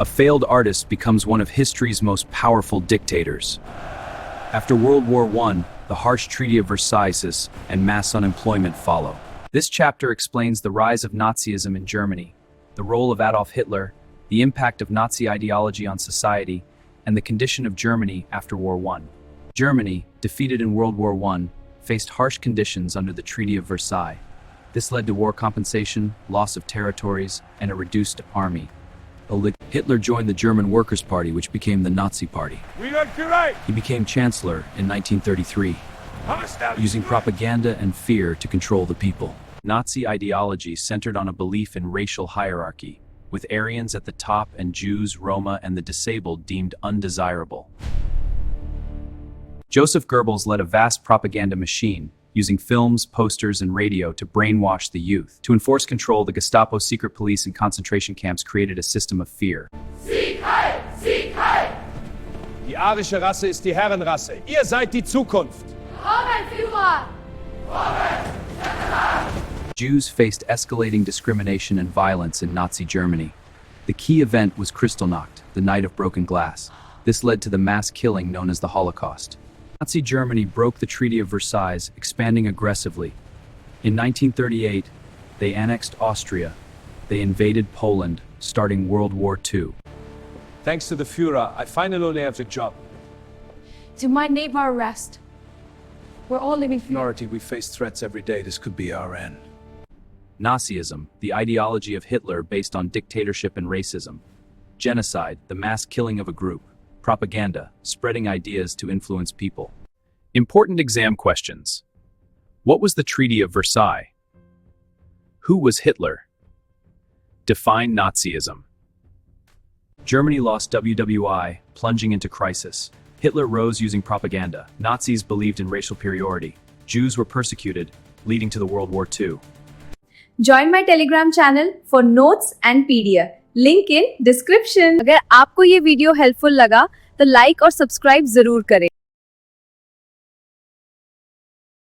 A failed artist becomes one of history's most powerful dictators. After World War I, the harsh Treaty of Versailles and mass unemployment follow. This chapter explains the rise of Nazism in Germany, the role of Adolf Hitler, the impact of Nazi ideology on society, and the condition of Germany after War I. Germany, defeated in World War I, faced harsh conditions under the Treaty of Versailles. This led to war compensation, loss of territories, and a reduced army. Hitler joined the German Workers' Party, which became the Nazi Party. He became chancellor in 1933, using propaganda and fear to control the people. Nazi ideology centered on a belief in racial hierarchy, with Aryans at the top and Jews, Roma, and the disabled deemed undesirable. Joseph Goebbels led a vast propaganda machine, using films, posters, and radio to brainwash the youth. To enforce control, the Gestapo, secret police, and concentration camps created a system of fear. Sieg heil! Sieg heil! Die arische Rasse ist die Herrenrasse. Ihr seid die Zukunft. Kommen, Führer! Jews faced escalating discrimination and violence in Nazi Germany. The key event was Kristallnacht, the Night of Broken Glass. This led to the mass killing known as the Holocaust. Nazi Germany broke the Treaty of Versailles, expanding aggressively. In 1938, they annexed Austria. They invaded Poland, starting World War II. Thanks to the Führer, I finally have a job. To my neighbor arrest. We're all living free. Minority, we face threats every day. This could be our end. Nazism, the ideology of Hitler based on dictatorship and racism. Genocide, the mass killing of a group. Propaganda, spreading ideas to influence people. Important exam questions. What was the Treaty of Versailles? Who was Hitler? Define Nazism. Germany lost WWI, plunging into crisis. Hitler rose using propaganda. Nazis believed in racial superiority. Jews were persecuted, leading to the World War II. Join my Telegram channel for notes and PDF. Link in description. अगर आपको ये video helpful लगा तो like और subscribe जरूर करें।